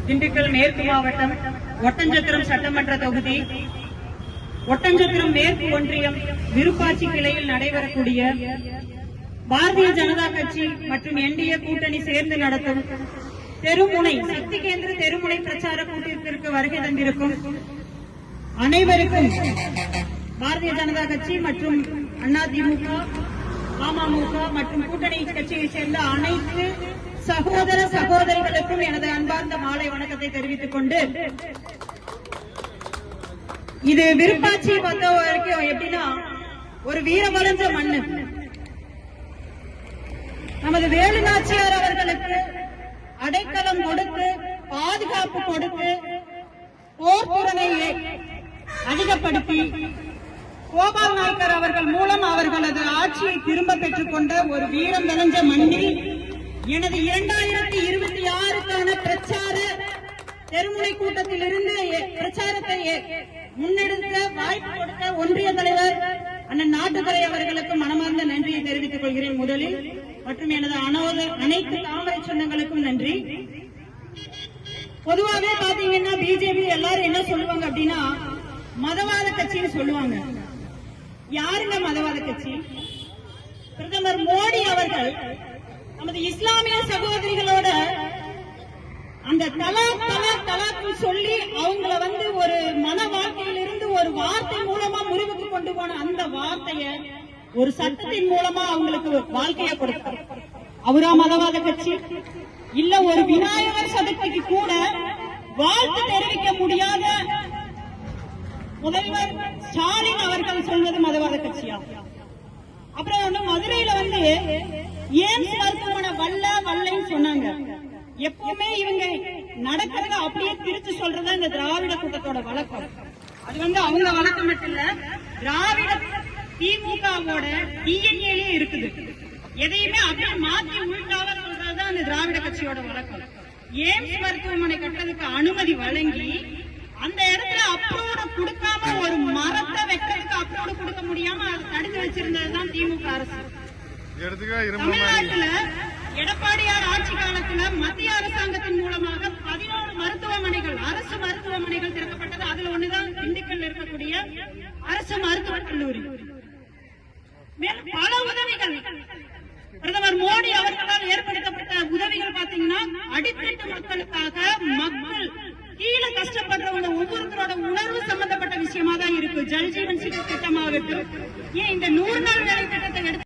திண்டுக்கல் மேற்கு மாவட்டம் ஒட்டஞ்சத்திரம் சட்டமன்ற தொகுதி ஒட்டஞ்சத்திரம் மேற்கு ஒன்றியம் விருப்பாட்சி கிளையில் நடைபெறக்கூடிய பாரதிய ஜனதா கட்சி மற்றும் என்டிஏ கூட்டணி சேர்ந்து நடத்தும் தெருமுனை சக்தி கேந்திர தெருமுனை பிரச்சார கூட்டத்திற்கு வருகை தந்திருக்கும் அனைவருக்கும் பாரதிய ஜனதா கட்சி மற்றும் அதிமுக, அமமுக மற்றும் கூட்டணி கட்சியைச் சேர்ந்த அனைத்து சகோதர சகோதரிகளுக்கும் எனது அன்பார்ந்த மாலை வணக்கத்தை தெரிவித்துக் கொண்டு, இது விருப்பாட்சி வந்த வரைக்கும் எப்படின்னா ஒரு வீரமலர்ந்த மண்ணு. நமது வேலு நாச்சியார் அவர்களுக்கு அடைக்கலம் கொடுத்து பாதுகாப்பு கொடுத்து போர் திறனையை அதிகப்படுத்தி கோபால் நாயக்கர் அவர்கள் மூலம் அவர்களது ஆட்சியை திரும்ப பெற்றுக் கொண்ட ஒரு வீரம் விளைஞ்ச மண்ணில் எனது 2026க்கான பிரச்சார தெருமுனை கூட்டத்தில் இருந்து பிரச்சாரத்தை முன்னெடுக்க வாய்ப்பு கொடுத்த ஒன்றிய தலைவர் அண்ணன் நாட்டுத்துறை அவர்களுக்கு மனமார்ந்த நன்றியை தெரிவித்துக் கொள்கிறேன் முதலில். மற்றும் எனது அனைத்து தாமரை சொந்தங்களுக்கும் நன்றி. பொதுவாகவே பாத்தீங்கன்னா பிஜேபி எல்லாரும் என்ன சொல்லுவாங்க அப்படின்னா மதவாத கட்சின்னு சொல்லுவாங்க. யாருங்க மதவாத கட்சி? பிரதமர் மோடி அவர்கள் நமது இஸ்லாமிய சகோதரிகளோட அந்த தலாக் தலாக் தலாக் சொல்லி அவங்கள ஒரு மன வாழ்க்கையிலிருந்து ஒரு வார்த்தை மூலமா முறிவுக்கு கொண்டு போன அந்த வார்த்தைய ஒரு சட்டத்தின் மூலமா அவங்களுக்கு வாழ்க்கையை கொடுத்தார். அவரா மதவாத கட்சி? இல்ல ஒரு விநாயகர் சதுர்த்திக்கு கூட வாழ்த்து தெரிவிக்க முடியாத முதல்வர் ஸ்டாலின் அவர்கள் சொல்வது மதவாத கட்சியா? அப்புறம் மதுரையில எய்ம்ஸ் மருத்துவமனை வல்லைன்னு சொன்னாங்க. எப்பவுமே இவங்க நடக்கிறத அப்படியே திருச்சி சொல்றதா இந்த திராவிட கூட்டத்தோட வழக்கம். அது அவங்க வழக்கம் மட்டும் இல்ல, திராவிட திமுகவோட டிஎன்ஏலயே இருக்குது. எதையுமே அப்படியே மாற்றி உள்டாவ சொல்றதுதான் அந்த திராவிட கட்சியோட வழக்கம். எய்ம்ஸ் மருத்துவமனை கட்டுறதுக்கு அனுமதி வழங்கி அந்த இடத்துல அப்ரூவ் கொடுக்காம ஒரு மரத்தை வைக்கிறதுக்கு அப்ரூவ் கொடுக்க முடியாம அதை தடுத்து வச்சிருந்ததுதான் திமுக அரசு. தமிழ்நாட்டுல எடப்பாடியார் ஆட்சி காலத்துல மத்திய அரசாங்கத்தின் மூலமாக 11 மருத்துவமனைகள் அரசு மருத்துவமனைகள் திறக்கப்பட்டது. அதுல ஒண்ணுதான் திண்டுக்கல் இருக்கக்கூடிய அரசு மருத்துவக் கல்லூரி. மேலும் பல உதவிகள் பிரதமர் மோடி அவர்களால் ஏற்படுத்தப்பட்ட உதவிகள் பாத்தீங்கன்னா அடித்தட்டு மக்களுக்காக, மக்கள் கீழே கஷ்டப்படுறவங்க ஒவ்வொருத்தரோட உணர்வு சம்பந்தப்பட்ட விஷயமா தான் இருக்கு. ஜல்ஜீவன் திட்டமாகட்டும், ஏன் இந்த 100 நாள் வேலை திட்டத்தை எடுத்து